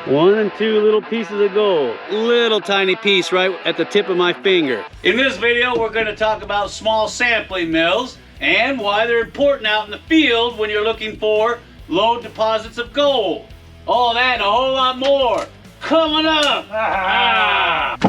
1 and 2 little pieces of gold. Little tiny piece right at the tip of my finger. In this video, we're going to talk about small sampling mills and why they're important out in the field when you're looking for low deposits of gold. All that and a whole lot more coming up.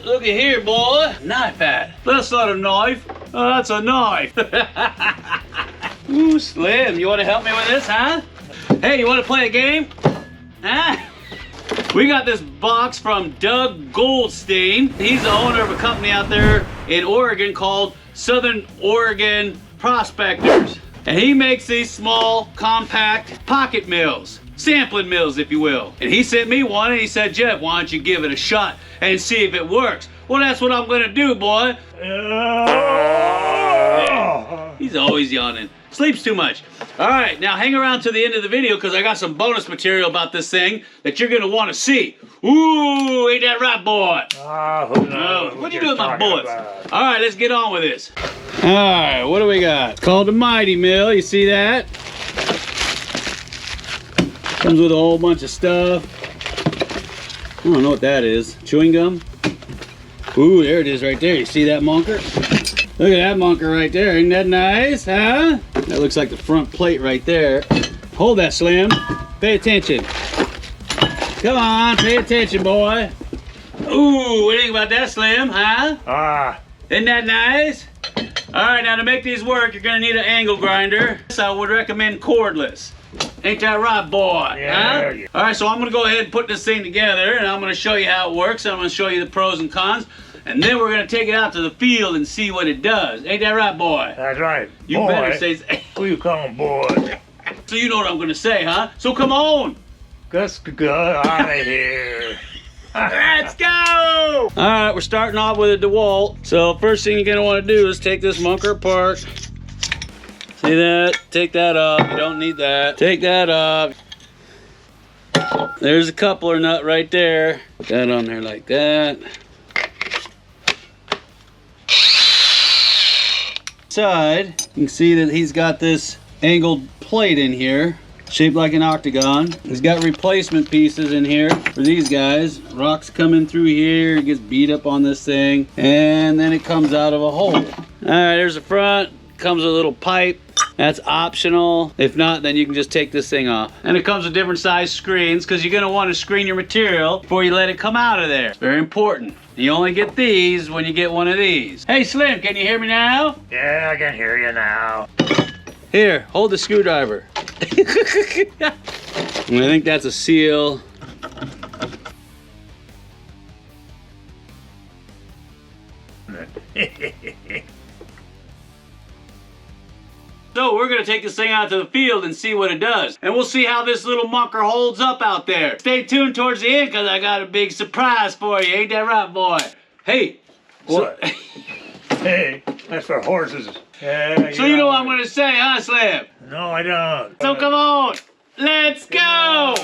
Look at here, boy. Knife at. That's not a knife. That's a knife. Ooh, Slim, you want to help me with this, huh? Hey, you want to play a game? Huh? We got this box from Doug Goldstein. He's the owner of a company out there in Oregon called Southern Oregon Prospectors. And he makes these small, compact pocket mills. Sampling mills, if you will. And he sent me one and he said, Jeff, why don't you give it a shot and see if it works? Well, that's what I'm gonna do, boy. He's always yawning. Sleeps too much. All right, now hang around to the end of the video because I got some bonus material about this thing that you're gonna want to see. Ooh, ain't that right, boy? What are you doing with my bullets? All right, let's get on with this. All right, what do we got? It's called the Mighty Mill. You see that? Comes with a whole bunch of stuff. I don't know what that is. Chewing gum? Ooh, there it is right there. You see that monker? Look at that monker right there. Isn't that nice, huh? That looks like the front plate right there. Hold that, Slim. Pay attention. Come on, pay attention, boy. Ooh, what do you think about that, Slim, huh? Isn't that nice? All right, now to make these work, you're gonna need an angle grinder. So I would recommend cordless. Ain't that right, boy? Yeah, huh? yeah. All right, so I'm gonna go ahead and put this thing together and I'm gonna show you how it works. I'm gonna show you the pros and cons. And then we're gonna take it out to the field and see what it does. Ain't that right, boy? That's right. You boy. better say. Who you calling boy? So you know what I'm gonna say, huh? So come on. Let's go out of here. Let's go! All right, we're starting off with a DeWalt. So first thing you're gonna wanna do is take this munker apart. See that? Take that off. You don't need that. Take that off. There's a coupler nut right there. Put that on there like that. Side, you can see that he's got this angled plate in here, shaped like an octagon. He's got replacement pieces in here for these guys. Rocks coming through here, it gets beat up on this thing, and then it comes out of a hole. All right, there's the front. Comes with a little pipe. That's optional. If not, then you can just take this thing off. And it comes with different size screens because you're gonna want to screen your material before you let it come out of there. It's very important. You only get these when you get one of these. Hey Slim, can you hear me now? Yeah, I can hear you now. Here, hold the screwdriver. I think that's a seal. So we're gonna take this thing out to the field and see what it does. And we'll see how this little munker holds up out there. Stay tuned towards the end because I got a big surprise for you. Ain't that right, boy? Hey. What? Hey, that's for horses. Yeah, So you know what I'm gonna say, huh, Slim? No, I don't. So come on, let's go!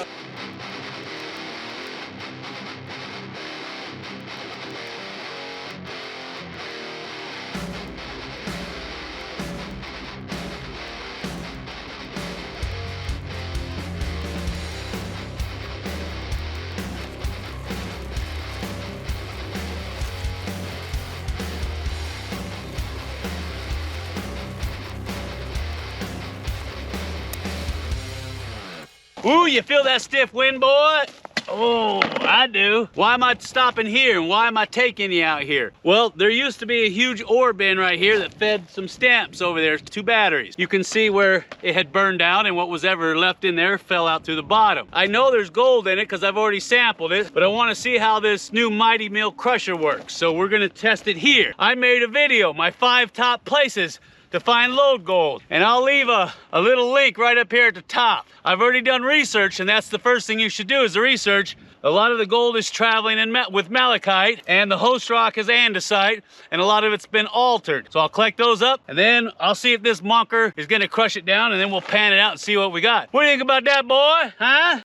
Ooh, you feel that stiff wind, boy? Oh, I do. Why am I stopping here and why am I taking you out here? Well, there used to be a huge ore bin right here that fed some stamps over there, 2 batteries. You can see where it had burned out and what was ever left in there fell out through the bottom. I know there's gold in it because I've already sampled it, but I want to see how this new Mighty Mill crusher works. So we're gonna test it here. I made a video, my 5 top places to find Lode Gold. And I'll leave a little link right up here at the top. I've already done research, and that's the first thing you should do is the research. A lot of the gold is traveling with malachite, and the host rock is andesite, and a lot of it's been altered. So I'll collect those up, and then I'll see if this monker is gonna crush it down, and then we'll pan it out and see what we got. What do you think about that, boy? Huh?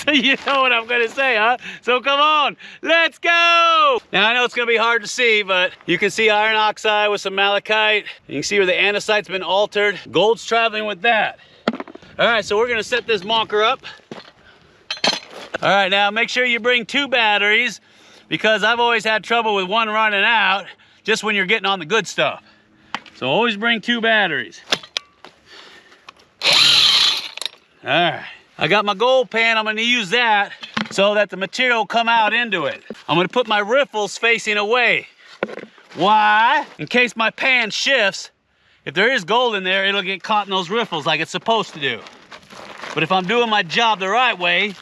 So you know what I'm gonna say, huh? So come on, let's go! Now I know it's gonna be hard to see, but you can see iron oxide with some malachite. You can see where the andesite's been altered. Gold's traveling with that. All right, so we're gonna set this monker up. All right, now make sure you bring 2 batteries because I've always had trouble with one running out just when you're getting on the good stuff. So always bring 2 batteries. All right, I got my gold pan. I'm gonna use that so that the material will come out into it. I'm gonna put my riffles facing away. Why? In case my pan shifts, if there is gold in there, it'll get caught in those riffles like it's supposed to do. But if I'm doing my job the right way,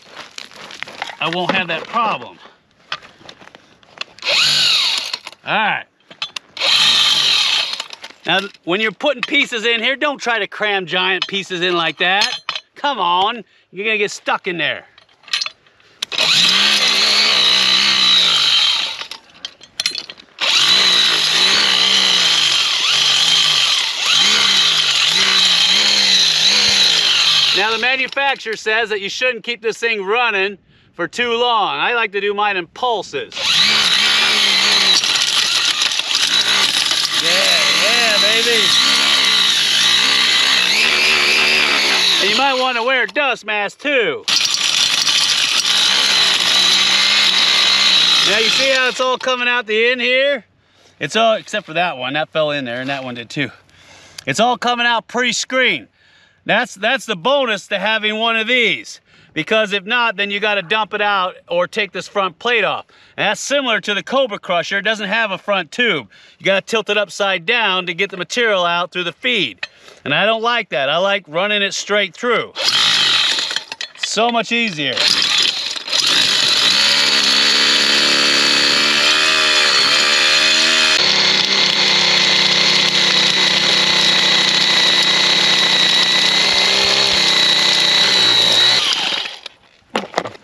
I won't have that problem. All right. Now, when you're putting pieces in here, don't try to cram giant pieces in like that. Come on, you're gonna get stuck in there. Now the manufacturer says that you shouldn't keep this thing running for too long. I like to do mine in pulses. Yeah, baby. And you might want to wear a dust mask too. Now you see how it's all coming out the end here? It's all, except for that one, that fell in there and that one did too. It's all coming out pre-screened. That's the bonus to having one of these, because if not, then you got to dump it out or take this front plate off. And that's similar to the Cobra Crusher. It doesn't have a front tube. You got to tilt it upside down to get the material out through the feed. And I don't like that. I like running it straight through. So much easier.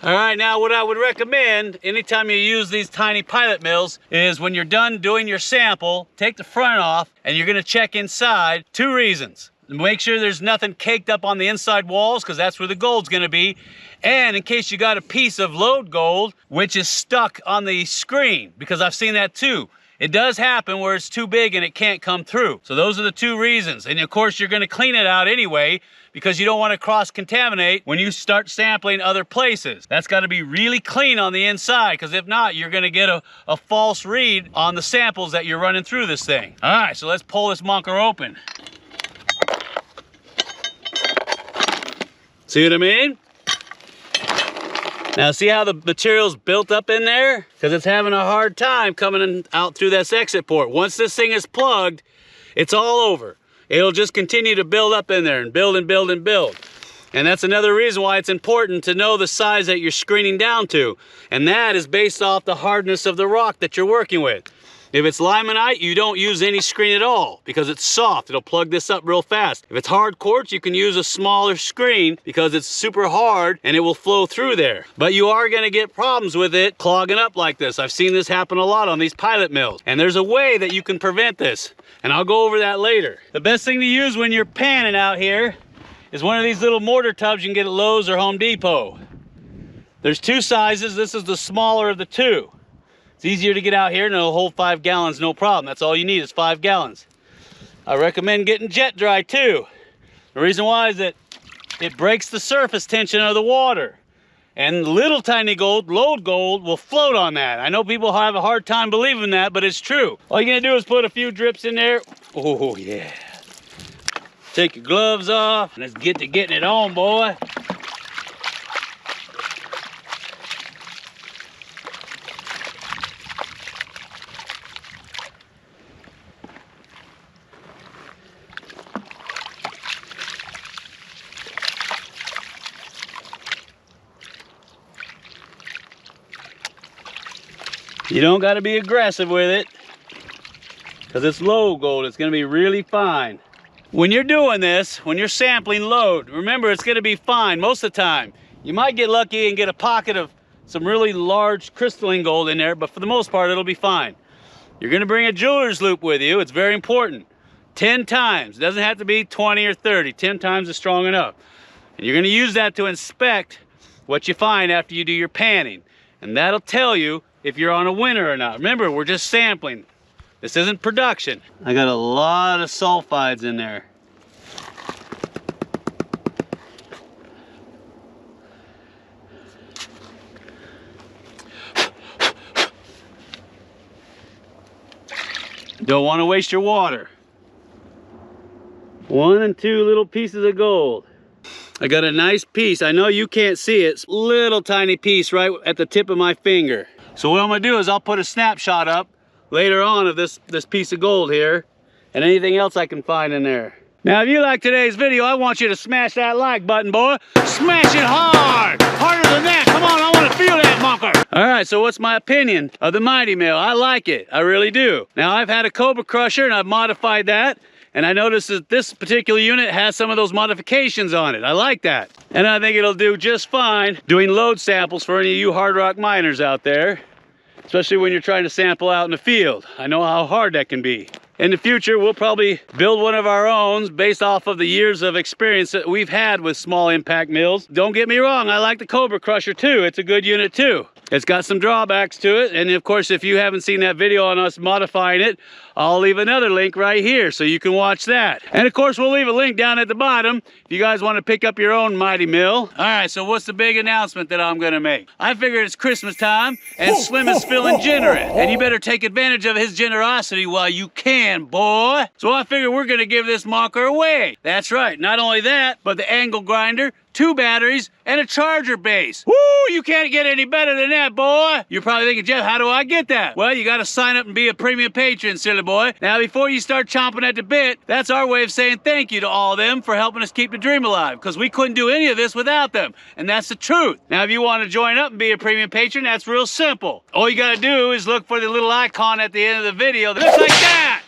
All right, now what I would recommend anytime you use these tiny pilot mills is when you're done doing your sample, take the front off and you're gonna check inside. 2 reasons. Make sure there's nothing caked up on the inside walls because that's where the gold's gonna be. And in case you got a piece of Lode Gold, which is stuck on the screen, because I've seen that too. It does happen where it's too big and it can't come through. So those are the 2 reasons. And of course you're gonna clean it out anyway because you don't wanna cross-contaminate when you start sampling other places. That's gotta be really clean on the inside because if not, you're gonna get a false read on the samples that you're running through this thing. All right, so let's pull this monker open. See what I mean? Now see how the material's built up in there? Because it's having a hard time coming out through this exit port. Once this thing is plugged, it's all over. It'll just continue to build up in there and build and build and build. And that's another reason why it's important to know the size that you're screening down to. And that is based off the hardness of the rock that you're working with. If it's limonite, you don't use any screen at all because it's soft. It'll plug this up real fast. If it's hard quartz, you can use a smaller screen because it's super hard and it will flow through there. But you are gonna get problems with it clogging up like this. I've seen this happen a lot on these pilot mills. And there's a way that you can prevent this. And I'll go over that later. The best thing to use when you're panning out here is one of these little mortar tubs you can get at Lowe's or Home Depot. There's 2 sizes. This is the smaller of the 2. It's easier to get out here and it'll hold 5 gallons, no problem. That's all you need is 5 gallons. I recommend getting jet dry too. The reason why is that it breaks the surface tension of the water. And little tiny gold, Lode Gold, will float on that. I know people have a hard time believing that, but it's true. All you're gonna do is put a few drips in there. Oh yeah. Take your gloves off. Let's get to getting it on, boy. You don't got to be aggressive with it because it's Lode Gold. It's going to be really fine. When you're doing this, when you're sampling Lode, remember it's going to be fine most of the time. You might get lucky and get a pocket of some really large crystalline gold in there, but for the most part, it'll be fine. You're going to bring a jeweler's loop with you. It's very important. 10 times. It doesn't have to be 20 or 30. 10 times is strong enough. And you're going to use that to inspect what you find after you do your panning. And that'll tell you if you're on a winner or not. Remember, we're just sampling. This isn't production. I got a lot of sulfides in there. Don't want to waste your water. 1 and 2 little pieces of gold. I got a nice piece. I know you can't see it. It's a little tiny piece right at the tip of my finger. So what I'm gonna do is I'll put a snapshot up later on of this piece of gold here and anything else I can find in there. Now, if you like today's video, I want you to smash that like button, boy. Smash it hard! Harder than that! Come on, I want to feel that bunker! Alright, so what's my opinion of the Mighty Mill? I like it. I really do. Now, I've had a Cobra Crusher, and I've modified that. And I noticed that this particular unit has some of those modifications on it. I like that. And I think it'll do just fine doing load samples for any of you hard rock miners out there. Especially when you're trying to sample out in the field. I know how hard that can be. In the future, we'll probably build one of our own based off of the years of experience that we've had with small impact mills. Don't get me wrong, I like the Cobra Crusher too. It's a good unit too. It's got some drawbacks to it, and of course, if you haven't seen that video on us modifying it, I'll leave another link right here so you can watch that. And of course, we'll leave a link down at the bottom if you guys want to pick up your own Mighty Mill. All right, so what's the big announcement that I'm gonna make? I figured it's Christmas time, and Slim is feeling generous, and you better take advantage of his generosity while you can, boy. So I figure we're gonna give this marker away. That's right, not only that, but the angle grinder, 2 batteries, and a charger base. Woo, you can't get any better than that, boy. You're probably thinking, Jeff, how do I get that? Well, you gotta sign up and be a premium patron, silly boy. Now, before you start chomping at the bit, that's our way of saying thank you to all of them for helping us keep the dream alive, because we couldn't do any of this without them, and that's the truth. Now, if you want to join up and be a premium patron, that's real simple. All you gotta do is look for the little icon at the end of the video that looks like that.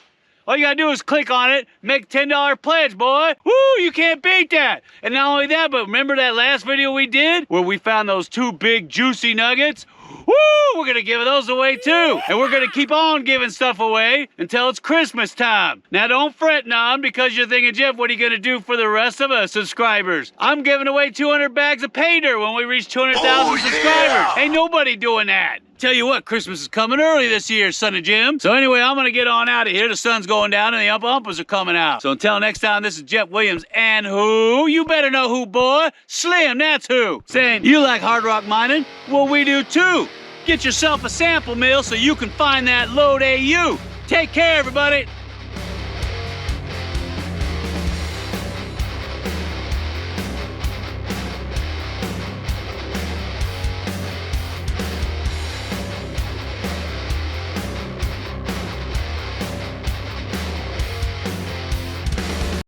All you gotta do is click on it, make a $10 pledge, boy. Woo, you can't beat that. And not only that, but remember that last video we did where we found those 2 big juicy nuggets? Woo, we're gonna give those away too. And we're gonna keep on giving stuff away until it's Christmas time. Now don't fret none, because you're thinking, Jeff, what are you gonna do for the rest of us subscribers? I'm giving away 200 bags of pay dirt when we reach 200,000 subscribers. Ain't nobody doing that. Tell you what, Christmas is coming early this year, son of Jim. So anyway, I'm gonna get on out of here. The sun's going down and the umpas are coming out. So until next time, this is Jeff Williams, and who? You better know who, boy. Slim, that's who. Saying, you like hard rock mining? Well, we do too. Get yourself a sample mill so you can find that Lode AU. Take care, everybody.